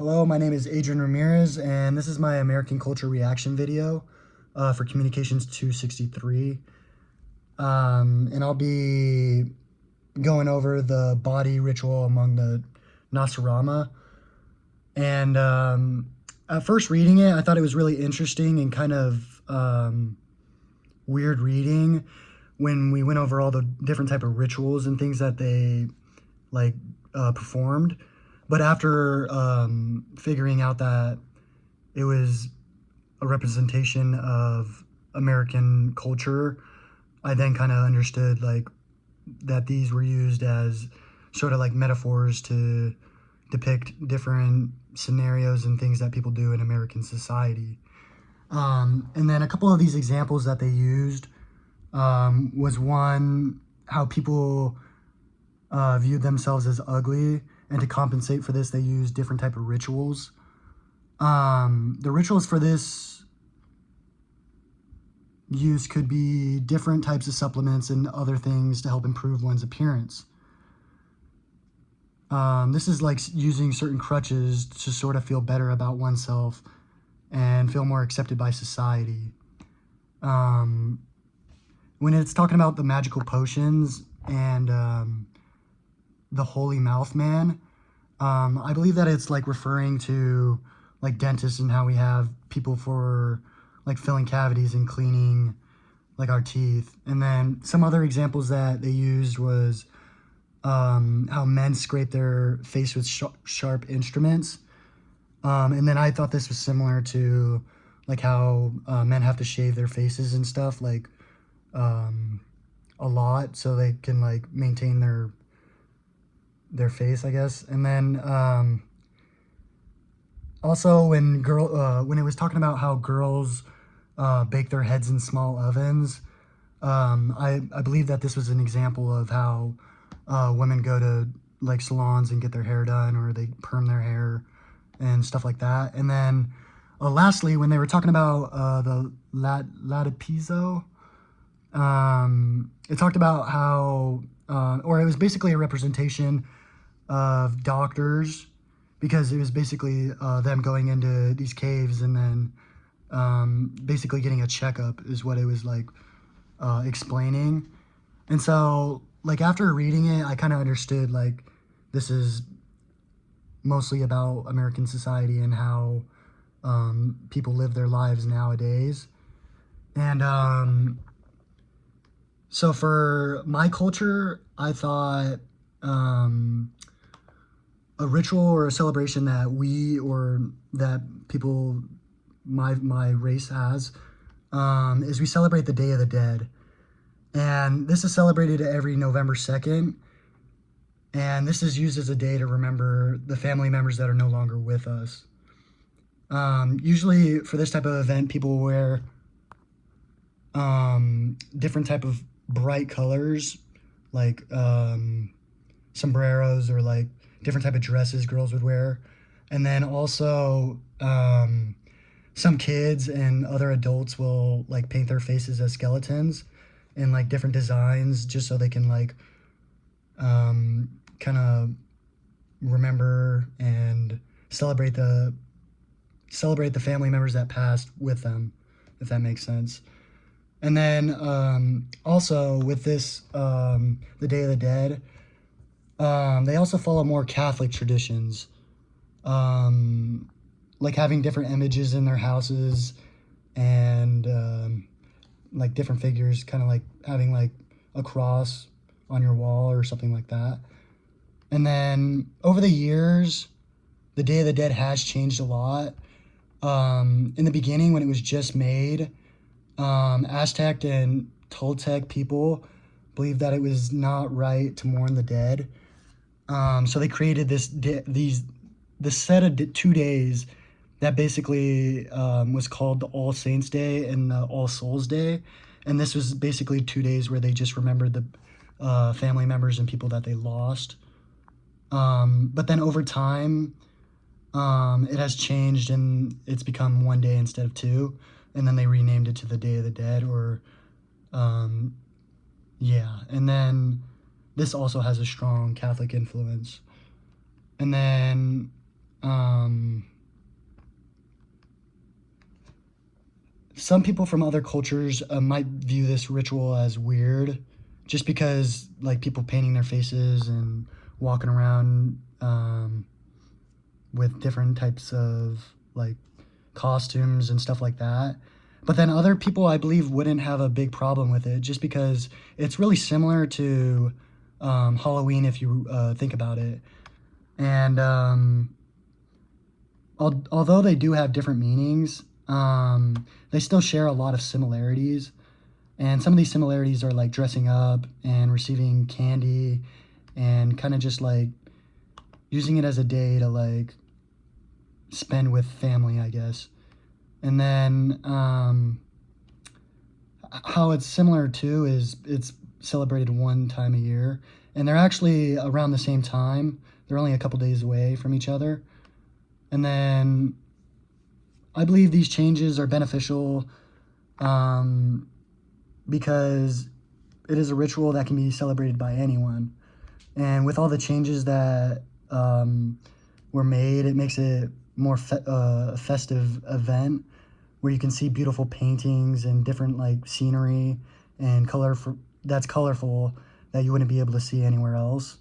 Hello, my name is Adrian Ramirez, and this is my American culture reaction video for Communications 263. And I'll be going over the body ritual among the Nasarama. And at first reading it, I thought it was really interesting and kind of weird reading when we went over all the different type of rituals and things that they performed. But after figuring out that it was a representation of American culture, I then kind of understood that these were used as sort of like metaphors to depict different scenarios and things that people do in American society. And then a couple of these examples that they used was one, how people viewed themselves as ugly, and to compensate for this, they used different type of rituals. The rituals for this use could be different types of supplements and other things to help improve one's appearance. This is like using certain crutches to sort of feel better about oneself and feel more accepted by society. When it's talking about the magical potions and the holy mouth man, I believe that it's like referring to like dentists and how we have people for like filling cavities and cleaning like our teeth. And then some other examples that they used was how men scrape their face with sharp instruments. And then I thought this was similar to like how men have to shave their faces and stuff like a lot so they can like maintain their face, I guess. And then also when it was talking about how girls bake their heads in small ovens, I believe that this was an example of how women go to like salons and get their hair done, or they perm their hair and stuff like that. And then lastly, when they were talking about the latipizo, it talked about how or it was basically a representation of doctors, because it was basically them going into these caves and then basically getting a checkup is what it was like explaining. And so like after reading it, I kind of understood like this is mostly about American society and how people live their lives nowadays. And so for my culture, I thought a ritual or a celebration that we or that people, my race has, is we celebrate the Day of the Dead. And this is celebrated every November 2nd. And this is used as a day to remember the family members that are no longer with us. Usually for this type of event, people wear different type of bright colors, like sombreros, or like different type of dresses girls would wear. And then also some kids and other adults will like paint their faces as skeletons in like different designs, just so they can like kind of remember and celebrate the family members that passed with them, if that makes sense. And then also with this, the Day of the Dead, they also follow more Catholic traditions, like having different images in their houses and like different figures, kind of like having like a cross on your wall or something like that. And then over the years, the Day of the Dead has changed a lot. In the beginning, when it was just made, Aztec and Toltec people believed that it was not right to mourn the dead. So they created this set of 2 days that basically was called the All Saints Day and the All Souls Day. And this was basically 2 days where they just remembered the family members and people that they lost. But then over time, it has changed and it's become 1 day instead of 2. And then they renamed it to the Day of the Dead, or yeah. And then this also has a strong Catholic influence. And then some people from other cultures might view this ritual as weird, just because like people painting their faces and walking around with different types of like costumes and stuff like that. But then other people, I believe, wouldn't have a big problem with it, just because it's really similar to Halloween if you think about it. And although they do have different meanings, they still share a lot of similarities. And some of these similarities are like dressing up and receiving candy and kind of just like using it as a day to like spend with family, I guess. And then how it's similar too is it's celebrated one time a year, and they're actually around the same time. They're only a couple days away from each other. And then I believe these changes are beneficial because it is a ritual that can be celebrated by anyone. And with all the changes that were made, it makes it more festive event where you can see beautiful paintings and different like scenery and that's colorful that you wouldn't be able to see anywhere else.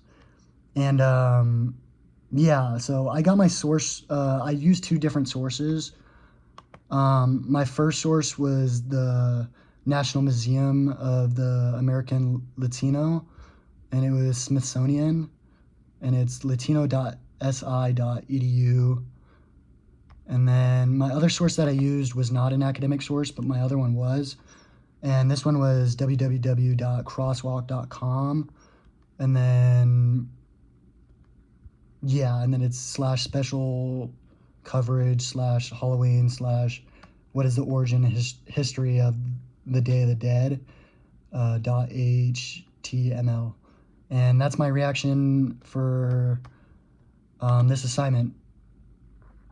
And yeah, so I got my source. I used two different sources. My first source was the National Museum of the American Latino, and it was Smithsonian, and it's latino.si.edu. And then my other source that I used was not an academic source, but my other one was. And this one was www.crosswalk.com. And then, yeah, and then it's /special coverage /Halloween what is the origin history of the Day of the Dead .html. And that's my reaction for this assignment.